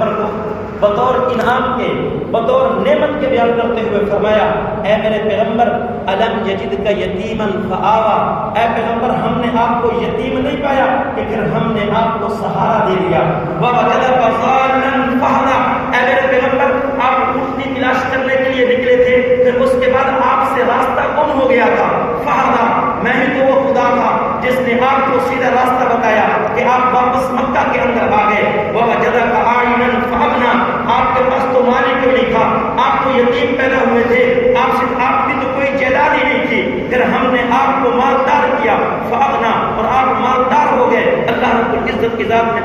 پیغمبر کو بطور انعام کے، بطور نعمت کے بیان کرتے ہوئے فرمایا، اے میرے پیغمبر الم یجدک یتیما فآویٰ، اے پیغمبر ہم نے آپ کو یتیم نہیں پایا کہ پھر ہم نے آپ کو سہارا دے دیا، ووجدک ضالا فہدیٰ، اے میرے پیغمبر آپ اونٹنی تلاش کرنے کے لیے نکلے تھے، پھر اس کے بعد آپ سے راستہ گم ہو گیا تھا، فہدیٰ، میں ہی تو وہ خدا تھا جس نے آپ کو سیدھا راستہ بتایا کہ آپ واپس مکہ کے اندر آ گئے، ووجدک عائلا فأغنیٰ، آپ کے پاس تو مال ہی کیوں نہیں تھا، آپ تو یتیم پیدا ہوئے تھے، آپ کی تو کوئی جائیداد ہی نہیں تھی، پھر ہم نے آپ کو مالدار کیا، فأغنیٰ، اور آپ مالدار ہو گئے۔ اللہ رب العزت کی ذات نے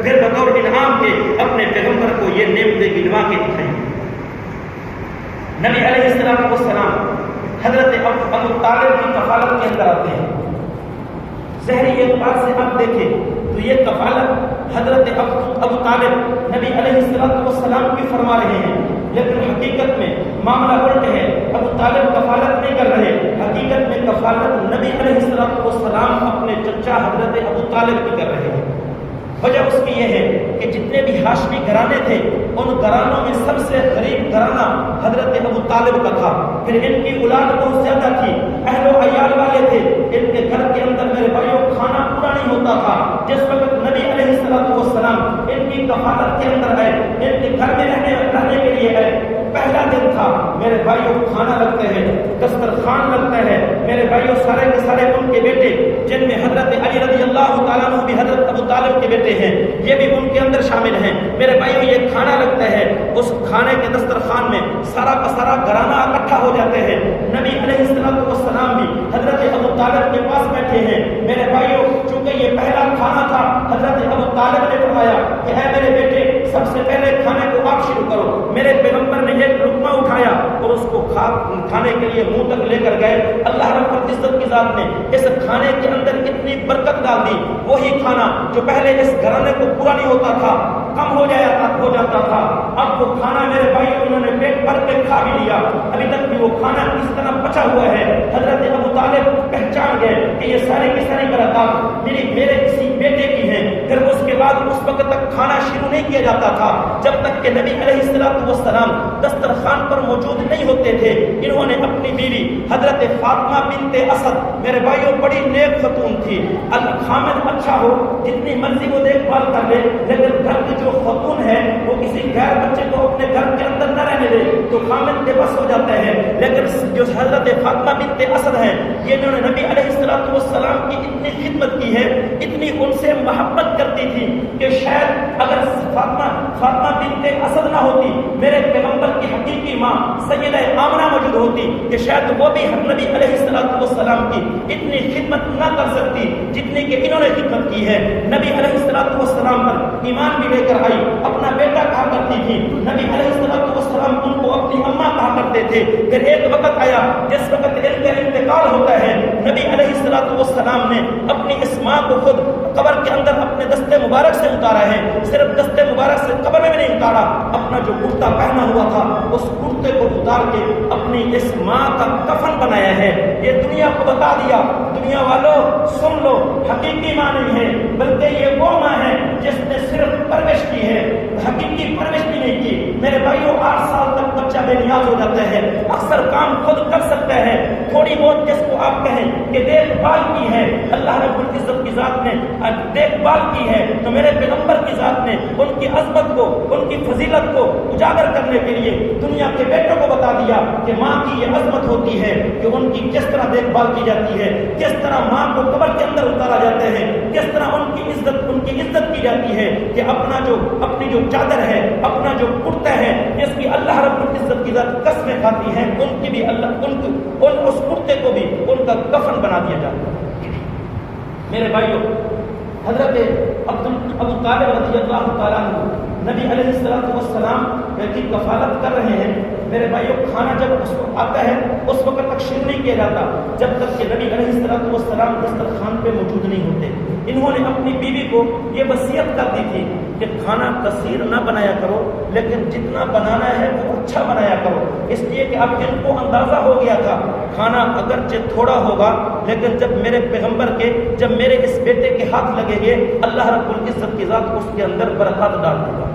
پھر بطور انعام کے اپنے پیغمبر کو یہ نعمتیں گنوا کے دکھائی۔ نبی علیہ السلام حضرت ابو طالب کی کفالت کے اندر آتے ہیں۔ ظاہری اعتبار سے آپ دیکھیں تو یہ کفالت حضرت ابو طالب نبی علیہ السلام کی فرما رہے ہیں، لیکن حقیقت میں معاملہ الٹ ہے، ابو طالب کفالت نہیں کر رہے، حقیقت میں کفالت نبی علیہ السلام اپنے چچا حضرت ابو طالب کی کر رہے ہیں۔ وجہ اس کی یہ ہے کہ جتنے بھی ہاشمی گھرانے تھے ان گھرانوں میں سب سے غریب گھرانہ حضرت ابو طالب کا تھا، پھر ان کی اولاد بہت زیادہ تھی، اہل و عیال والے تھے، ان کے گھر کے اندر میرے بھائیوں کھانا پورا نہیں ہوتا تھا۔ جس وقت نبی علیہ السلام ان کی کفالت کے اندر ہے، ان کے گھر میں رہنے کے لیے ہے، پہلا دن تھا، میرے بھائیوں کھانا لگتے ہیں، دسترخوان لگتا ہے، میرے بھائیوں سارے کے سارے ان کے بیٹے جن میں حضرت علی رضی اللہ تعالیٰ عنہ بھی حضرت ابو طالب کے بیٹے ہیں، یہ بھی ان کے اندر شامل ہیں، میرے بھائیوں یہ کھانا لگتا ہے، اس کھانے کے دسترخوان میں سارا کا سارا گھرانہ اکٹھا ہو جاتے ہیں، نبی علیہ السلام بھی حضرت ابو طالب کے پاس بیٹھے ہیں، میرے بھائیوں چونکہ یہ پہلا کھانا تھا، حضرت ابو طالب نے فرمایا کہ اے میرے بیٹے سب سے پہلے کھانے کو آپ شروع کرو، میرے پیغمبر نے ایک لقمہ اٹھایا اور اس کو کھانے کے لیے منہ تک لے کر گئے، اللہ رب العزت کی ذات نے اس کھانے کے اندر اتنی برکت ڈال دی، وہی کھانا جو پہلے اس گھرانے کو پورا نہیں ہوتا تھا، کم ہو جاتا تھا، اب وہ کھانا میرے بھائی انہوں نے پیٹ بھر کے کھا بھی لیا، ابھی تک بھی وہ کھانا اس طرح بچا ہوا ہے۔ حضرت ابو طالب پہچان گئے کہ یہ ساری کی ساری برکات میرے کسی بیٹے کی ہیں، پھر اس کے بعد اس وقت تک کھانا شروع نہیں کیا جاتا تھا جب تک کہ نبی علیہ السلام دسترخوان پر موجود نہیں ہوتے تھے۔ انہوں نے اپنی بیوی حضرت فاطمہ بنت اسد، میرے بھائیوں بڑی نیک خاتون تھی، خامد اچھا ہو جتنی مرضی وہ دیکھ بھال کر لے، لیکن گھر کی جو خاتون ہے وہ کسی غیر بچے کو اپنے گھر کے اندر نہ رہنے دے تو خامد بے بس ہو جاتا ہے، لیکن جو حضرت فاطمہ بنت اسد ہے یہ انہوں نے نبی علیہ السلام کی اتنی خدمت کی ہے، اتنی ان سے محبت کرتی تھی کہ شاید اگر فاطمہ بنت اسد نہ ہوتی، میرے پیغمبر کی حقیقی ماں سیدہ آمنہ موجود ہوتی، کہ شاید وہ بھی نبی علیہ السلام کی اتنی خدمت نہ کر سکتی جتنی کہ انہوں نے خدمت کی ہے۔ نبی علیہ السلام پر ایمان بھی لے کر آئی، اپنا بیٹا کہا کرتی تھی، نبی علیہ السلام ان کو اپنی اماں کہا کرتے تھے۔ پھر ایک وقت آیا جس وقت ان کا انتقال ہوتا ہے، نبی علیہ السلام نے اپنی اس ماں کو خود قبر کے اندر اپنے دستے مبارک سے اتارا ہے، صرف دستے مبارک سے قبر میں بھی نہیں اتارا، اپنا جو کرتا پہنا ہوا تھا اس کرتے کو اتار کے اپنی اس ماں کا کفن بنایا ہے۔ یہ دنیا کو بتا دیا، دنیا والوں سن لو، حقیقی ماں نہیں ہے بلکہ یہ وہ ماں ہے جس نے صرف پرورش کی ہے، حقیقی پرورش بھی نہیں کی۔ میرے بھائیوں 8 سال تک بچہ بے نیاز ہو جاتا ہے، اکثر کام خود کر سکتا ہے، تھوڑی بہت جس کو آپ کہیں کہ دیکھ بھال کی ہے، اللہ رب العزت کی ذات نے دیکھ بھال کی ہے، تو میرے پیغمبر کی ذات نے ان کی عظمت کو، ان کی فضیلت کو اجاگر کرنے کے لیے دنیا کے بیٹوں کو بتا دیا کہ ماں کی یہ عظمت ہوتی ہے کہ ان کی کس طرح دیکھ بھال کی جاتی ہے، کس طرح ماں کو قبر کے اندر اتارا جاتا ہے، کس طرح ان کی عزت کی جاتی ہے کہ اپنی جو چادر ہے، اپنا جو کرتا ہے جس کی اللہ رب العزت کی ذات قسمیں کھاتی ہیں، ان کی بھی اس کرتے کو بھی ان کا کفن بنا دیا جاتا ہے۔ میرے بھائیوں حضرت ابو طالب رضی اللہ تعالیٰ عنہ نبی علیہ السلام کی کفالت کر رہے ہیں۔ میرے بھائیوں کھانا جب اس کو آتا ہے اس وقت تک شروع نہیں کیا جاتا جب تک کہ نبی علیہ السلام دسترخوان پہ موجود نہیں ہوتے۔ انہوں نے اپنی بیوی کو یہ وصیت کر دی تھی کہ کھانا کثیر نہ بنایا کرو، لیکن جتنا بنانا ہے وہ اچھا بنایا کرو، اس لیے کہ اب ان کو اندازہ ہو گیا تھا کھانا اگرچہ تھوڑا ہوگا لیکن جب میرے پیغمبر کے، جب میرے اس بیٹے کے ہاتھ لگیں گے اللہ رب العزت کی ذات اس کے اندر برکات ڈال دے گا۔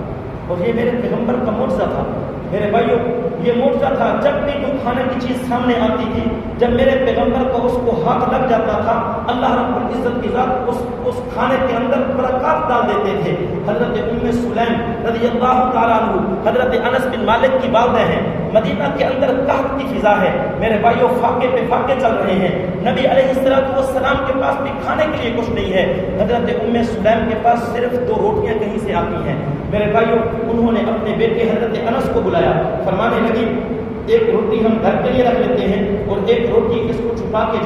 اور یہ میرے پیغمبر کا معجزہ تھا میرے بھائیوں، یہ معجزہ تھا۔ جب بھی کوئی کھانے کی چیز سامنے آتی تھی، جب میرے پیغمبر کو اس کو ہاتھ لگ جاتا تھا، اللہ رب العزت کی ذات اس کھانے کے اندر برکات ڈال دیتے تھے۔ حضرت ام سلیم رضی اللہ تعالیٰ عنہ حضرت انس بن مالک کی والدہ ہیں، مدینہ کے اندر قحط کی فضا ہے میرے بھائیوں، فاقے پہ فاقے چل رہے ہیں، نبی علیہ السلام کے پاس بھی کھانے کے لیے کچھ نہیں ہے۔ حضرت ام سلیم کے پاس صرف 2 روٹیاں کہیں سے آتی ہیں میرے بھائیوں۔ انہوں نے اپنے بیٹے حضرت انس کو بلایا، فرمانے لگی ایک روٹی ہم گھر کے لیے رکھ لیتے ہیں اور ایک روٹی اس کو چھپا کے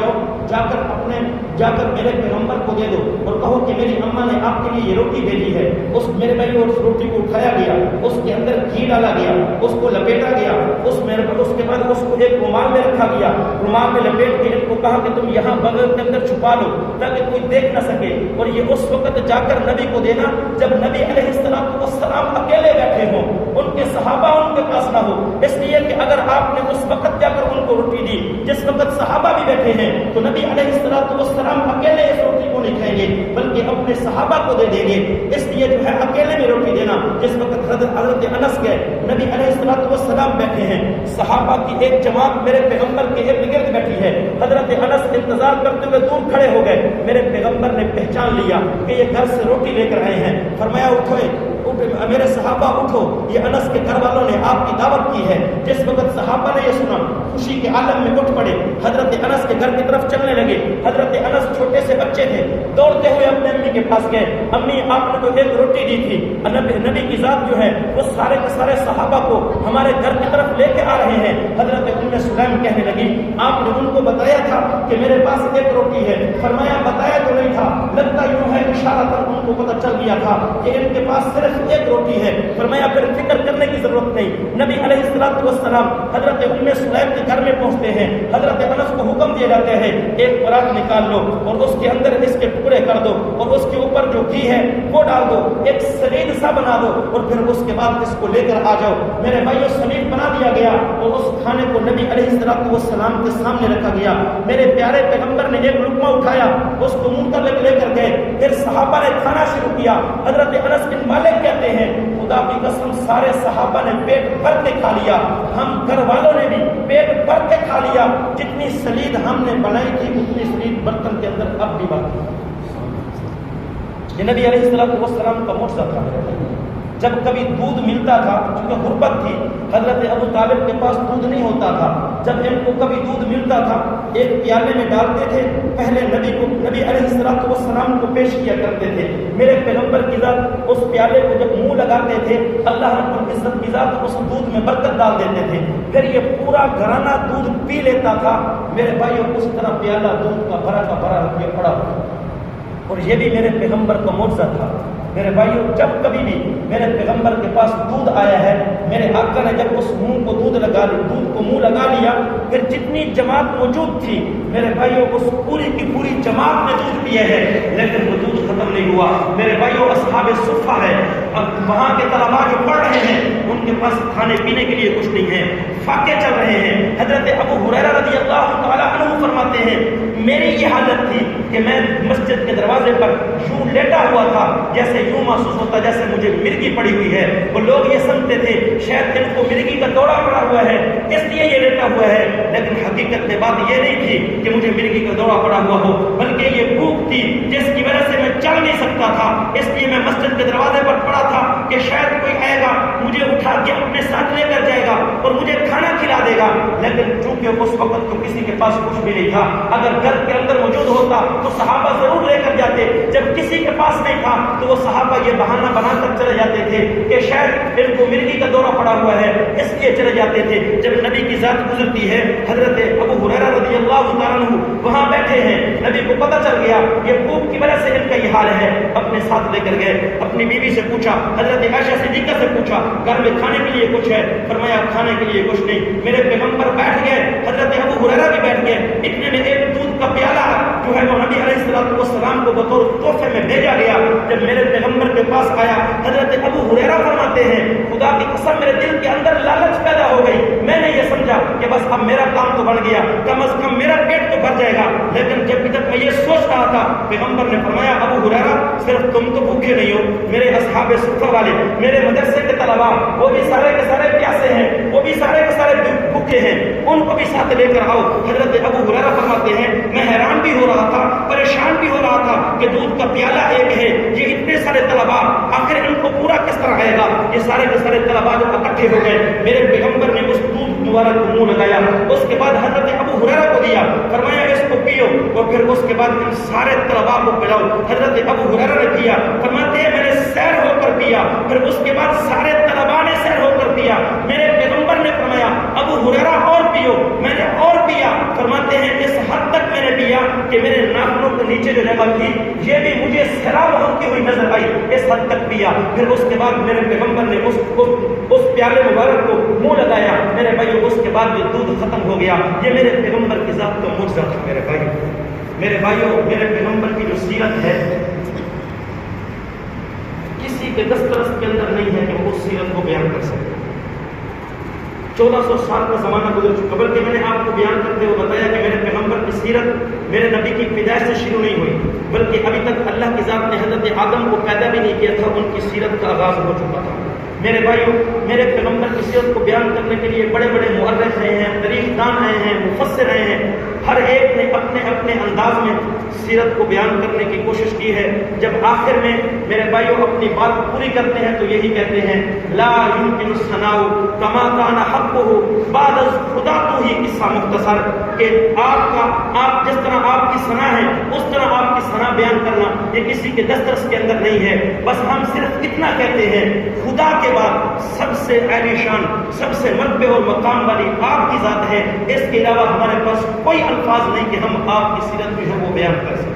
جا کر میرے پیغمبر کو دے دو اور کہو کہ میری اماں نے آپ کے لیے یہ روٹی بھیجی ہے۔ اس میرے بھائی اس روٹی کو اٹھایا گیا، اس کے اندر گھی ڈالا گیا، اس کو لپیٹا گیا، اس کے بعد اس کو ایک رومال میں رکھا گیا، رومال میں لپیٹ کے ان کو کہا کہ تم یہاں بغل کے اندر چھپا لو تاکہ کوئی دیکھ نہ سکے، اور یہ اس وقت جا کر نبی کو دینا جب نبی علیہ السلام اکیلے بیٹھے ہوں، ان کے صحابہ ان کے پاس نہ ہو۔ اس لیے کہ اگر آپ نے اس وقت جا کر ان کو روٹی دی جس وقت صحابہ بھی بیٹھے ہیں تو نبی علیہ السلام اکیلے اس روٹی کو نہیں کھائیں گے بلکہ اپنے صحابہ کو دے دیں گے۔ اس لیے جو ہے اکیلے میں روٹی دینا۔ جس وقت حضرت انس کے نبی علیہ السلام بیٹھے ہیں، صحابہ کی ایک جماعت میرے پیغمبر کے ارد گرد بیٹھی ہے، حضرت انس انتظار کرتے ہوئے دور کھڑے ہو گئے، میرے پیغمبر نے پہچان لیا کہ یہ گھر سے روٹی لے کر آئے ہیں، فرمایا اٹھو میرے صحابہ اٹھو، یہ انس کے گھر والوں نے آپ کی دعوت کی ہے۔ جس وقت صحابہ نے یہ سنا خوشی کے عالم میں اٹھ پڑے، حضرت انس کے گھر کی طرف چلنے لگے۔ حضرت انس چھوٹے سے بچے تھے، دوڑتے ہوئے اپنے امی کے پاس گئے، امی آپ نے تو ایک روٹی دی تھی، نبی کی ذات جو ہے وہ سارے کے سارے صحابہ کو ہمارے گھر کی طرف لے کے آ رہے ہیں۔ حضرت ام سلیم کہنے لگی آپ نے ان کو بتایا تھا کہ میرے پاس ایک روٹی ہے؟ فرمایا بتایا تو نہیں تھا، لگتا یوں ہے اشارہ تک ان کو پتہ چل گیا تھا کہ ان کے پاس صرف ایک روٹی ہے۔ فرمایا پھر فکر کرنے کی ضرورت نہیں۔ نبی علیہ السلام حضرت ام سلیم کے گھر میں پہنچتے ہیں، حضرت انس کو حکم دیا جاتا ہے ایک پرات نکال لو اور اس کے اندر اس کے ٹکڑے کر دو اور اس کے اوپر جو گھی ہے وہ ڈال دو، ایک سلیڈ سا بنا دو اور پھر اس کے بعد اس کو لے کر آ جاؤ۔ میرے بھائیوں سلیڈ بنا دیا گیا اور اس کھانے کو نبی علیہ السلام کے سامنے رکھا گیا۔ میرے پیارے پیغمبر نے ایک لقمہ اٹھایا، اس کو منہ تک لے کر گئے، پھر صحابہ نے کھانا شروع کیا۔ حضرت انس بن مالک کہتے ہیں خدا کی قسم سارے صحابہ نے پیٹ بھر کے کھا لیا، ہم گھر والوں نے بھی پیٹ بھر کے کھا لیا، جتنی سلید ہم نے بنائی تھی اتنی سلید برتن کے اندر اب بھی باقی۔ یہ نبی علیہ السلام کا معجزہ تھا۔ جب کبھی دودھ ملتا تھا، کیونکہ غربت تھی، حضرت ابو طالب کے پاس دودھ نہیں ہوتا تھا، جب ان کو کبھی دودھ ملتا تھا ایک پیالے میں ڈالتے تھے، پہلے نبی علیہ السلام کو پیش کیا کرتے تھے۔ میرے پیغمبر کی ذات اس پیالے کو جب منہ لگاتے تھے اللہ رب العزت کی ذات اس دودھ میں برکت ڈال دیتے تھے، پھر یہ پورا گھرانہ دودھ پی لیتا تھا۔ میرے بھائیوں اس طرح پیالہ دودھ کا بھرا رکھ کے پڑا ہوا، اور یہ بھی میرے پیغمبر کا معجزہ تھا۔ میرے بھائیوں جب کبھی بھی میرے پیغمبر کے پاس دودھ آیا ہے، میرے آقا نے جب اس دودھ کو منہ لگا لیا، پھر جتنی جماعت موجود تھی میرے بھائیوں اس پوری کی پوری جماعت نے دودھ پیے ہے، لیکن وہ دودھ ختم نہیں ہوا۔ میرے بھائیوں اصحاب صفہ ہے، اب وہاں کے طلباء جو پڑھ رہے ہیں ان کے پاس کھانے پینے کے لیے کچھ نہیں ہے، فاقے چل رہے ہیں۔ حضرت ابو ہریرہ رضی اللہ تعالیٰ عنہ فرماتے ہیں میری یہ حالت تھی کہ میں مسجد کے دروازے پر یوں لیٹا ہوا تھا، جیسے یوں محسوس ہوتا جیسے مجھے مرگی پڑی ہوئی ہے۔ وہ لوگ یہ سمجھتے تھے شاید ان کو مرگی کا دورہ پڑا ہوا ہے اس لیے یہ لیٹا ہوا ہے، لیکن حقیقت میں بات یہ نہیں تھی کہ مجھے مرگی کا دورہ پڑا ہوا ہو، بلکہ یہ بھوک تھی جس کی وجہ سے میں چل نہیں سکتا تھا، اس لیے میں مسجد کے دروازے پر پڑا تھا کہ شاید کوئی آئے گا مجھے اٹھا کے اپنے ساتھ لے کر جائے گا اور مجھے کھانا کھلا دے گا۔ لیکن چونکہ اس وقت تو کسی کے پاس کچھ بھی نہیں تھا، اگر گھر کے اندر موجود ہوتا تو صحابہ ضرور لے کر جاتے، جب کسی کے پاس نہیں تھا تو وہ صحابہ یہ بہانہ بنا کر چلے جاتے تھے کہ شاید ان کو مرگی کا دورہ پڑا ہوا ہے اس لیے چلے جاتے تھے۔ جب نبی کی ذات گزرتی ہے حضرت ابو ہریرہ رضی اللہ تعالیٰ عنہ وہاں بیٹھے ہیں، نبی کو پتہ چل گیا یہ بھوک کی وجہ سے ان کا یہ حال ہے، اپنے ساتھ لے کر گئے، اپنی بیوی سے پوچھا، حضرت عائشہ صدیقہ سے پوچھا گھر میں کھانے کے لیے کچھ ہے؟ فرمایا کھانے کے لیے کچھ نہیں۔ میرے پیغمبر بیٹھ گئے، حضرت ابو ہریرہ بھی بیٹھ گئے، اتنے میں ایک دودھ کا پیالہ جو ہے وہ نبی علیہ السلام کو بطور تحفے میں بھیجا گیا۔ جب میرے پیغمبر کے پاس آیا حضرت ابو ہریرہ فرماتے ہیں خدا کی قسم میرے دل کے اندر لالچ پیدا ہو گئی، میں نے یہ سمجھا کہ بس اب میرا کام تو بن گیا، کم از کم میرا پیٹ تو بھر جائے گا، لیکن جب تک میں یہ سوچ رہا تھا پیغمبر نے فرمایا ابو ہریرہ صرف تم تو بھوکے نہیں ہو، میرے اصحاب صفہ والے میرے مدرسے کے طلباء طلبا وہ بھی سارے کے سارے پیاسے ہیں، وہ بھی سارے کے سارے بھوکے ہیں، ان کو بھی ساتھ لے کر آؤ۔ حضرت ابو ہریرہ فرماتے ہیں میں حیران بھی ہو رہا تھا، پریشان بھی ہو رہا تھا کہ دودھ کا پیالہ ایک ہے، یہ اتنے سارے طلبا آخر ان کو پورا کس طرح آئے گا؟ یہ سارے کے سارے طلبا جب اکٹھے ہو گئے، میرے پیغمبر نے اس دودھ مبارک کو منہ لگایا، اس کے بعد حضرت ابو ہریرہ کو دیا، فرمایا اس کو پیو، اور پھر اس کے بعد ان سارے طلبا کو پلاؤ۔ حضرت ابو ہریرہ نے پیا، فرماتے ہیں میں نے سیر ہو کر پیا، پھر اس کے بعد سارے طلبا نے سیر ہو کر پیا۔ میرے پیغمبر نے فرمایا ابو ہریرہ اور پیو، میں نے اور پیا، فرماتے ہیں اس حد تک میں نے پیا کہ میرے ناخنوں کے نیچے جو جگہ تھی یہ بھی مجھے سیراب ہوتی ہوئی نظر آئی، اس حد تک پیا۔ پھر اس کے بعد میرے پیغمبر نے اس پیالے مبارک کو منہ لگایا، میرے بھائیو اس کے بعد جو دودھ ختم ہو گیا۔ یہ میرے پیغمبر کی ذات کا معجزہ تھا میرے بھائیو۔ میرے بھائیو میرے پیغمبر کی جو سیرت ہے کسی کے دسترس کے اندر نہیں ہے کہ وہ اس سیرت کو بیان کر سکے۔ 1400 سال کا زمانہ گزر چکا، بلکہ میں نے آپ کو بیان کرتے ہوئے بتایا کہ میرے پیغمبر کی سیرت میرے نبی کی پیدائش سے شروع نہیں ہوئی، بلکہ ابھی تک اللہ کی ذات نے حضرت آدم کو پیدا بھی نہیں کیا تھا، ان کی سیرت کا آغاز ہو چکا تھا۔ میرے بھائیو میرے پیغمبر کی سیرت کو بیان کرنے کے لیے بڑے بڑے مؤرخ آئے ہیں، تاریخ دان آئے ہیں، مفسر آئے ہیں، ہر ایک نے اپنے اپنے انداز میں سیرت کو بیان کرنے کی کوشش کی ہے۔ جب آخر میں میرے بھائیو اپنی بات پوری کرتے ہیں تو یہی کہتے ہیں لا یمکن الثناء کما کان حقہ بعد از خدا تو ہی قصہ مختصر، کہ آپ جس طرح آپ کی ثنا ہے اس طرح آپ کی ثنا بیان کرنا یہ کسی کے دسترس کے اندر نہیں ہے۔ بس ہم صرف اتنا کہتے ہیں خدا کے بعد سب سے عالی شان، سب سے مرتبے اور مقام والی آپ کی ذات ہے، اس کے علاوہ ہمارے پاس کوئی الفاظ نہیں کہ ہم آپ کی سیرت جو ہے وہ بیان کر سکیں۔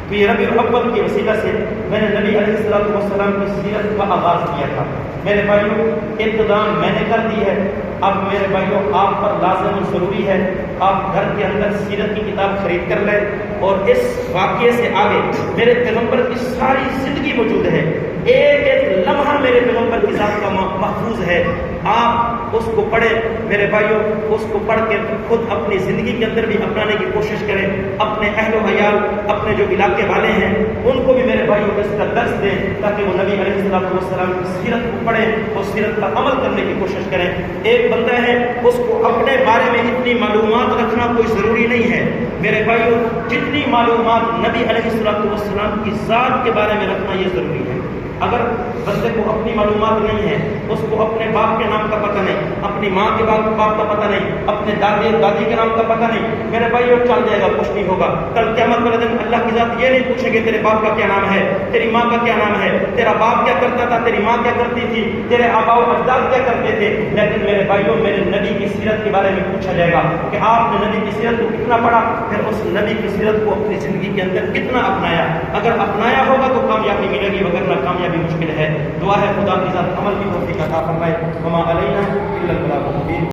تو یہ ربیع الاول کے وسیلہ سے میں نے نبی علیہ السلام کی سیرت کا آغاز کیا تھا۔ میرے بھائیوں ابتدا میں نے کر دی ہے، اب میرے بھائیوں آپ پر لازم و ضروری ہے آپ گھر کے اندر سیرت کی کتاب خرید کر لیں، اور اس واقعے سے آگے میرے پیغمبر کی ساری زندگی موجود ہے، ایک ایک لمحہ میرے پیغمبر کی ذات کا محفوظ ہے۔ آپ اس کو پڑھیں میرے بھائیوں، اس کو پڑھ کے خود اپنی زندگی کے اندر بھی اپنانے کی کوشش کریں، اپنے اہل و عیال، اپنے جو علاقے والے ہیں ان کو بھی میرے بھائیوں اس کا درس دیں، تاکہ وہ نبی علیہ السلام کی سیرت کو پڑھیں اور سیرت کا عمل کرنے کی کوشش کریں۔ ایک بندہ ہے اس کو اپنے بارے میں اتنی معلومات رکھنا کوئی ضروری نہیں ہے میرے بھائیوں، جتنی معلومات نبی علیہ السلام کی ذات کے بارے میں رکھنا یہ ضروری ہے۔ اگر بندے کو اپنی معلومات نہیں ہے، اس کو اپنے باپ کے نام کا پتہ نہیں، اپنی ماں کے باپ کا پتہ نہیں، اپنے دادی کے نام کا پتہ نہیں، میرے بھائیوں چل جائے گا، کچھ نہیں ہوگا۔ کل قیامت والے دن اللہ کی ذات یہ نہیں پوچھے گے تیرے باپ کا کیا نام ہے، تیری ماں کا کیا نام ہے، تیرا باپ کیا کرتا تھا، تیری ماں کیا کرتی تھی، تیرے آباء و اجداد کیا کرتے تھے، لیکن میرے بھائیوں میرے نبی کی سیرت کے بارے میں پوچھا جائے گا کہ آپ نے نبی کی سیرت کو کتنا پڑھا، پھر اس نبی کی سیرت کو اپنی زندگی کے اندر کتنا اپنایا۔ اگر اپنایا ہوگا تو کامیابی ملے گی، ورنہ کامیابی مشکل ہے۔ دعا ہے خدا کی ذات عمل کی توفیق عطا فرمائے۔ وما علینا الا البلاغ المبین۔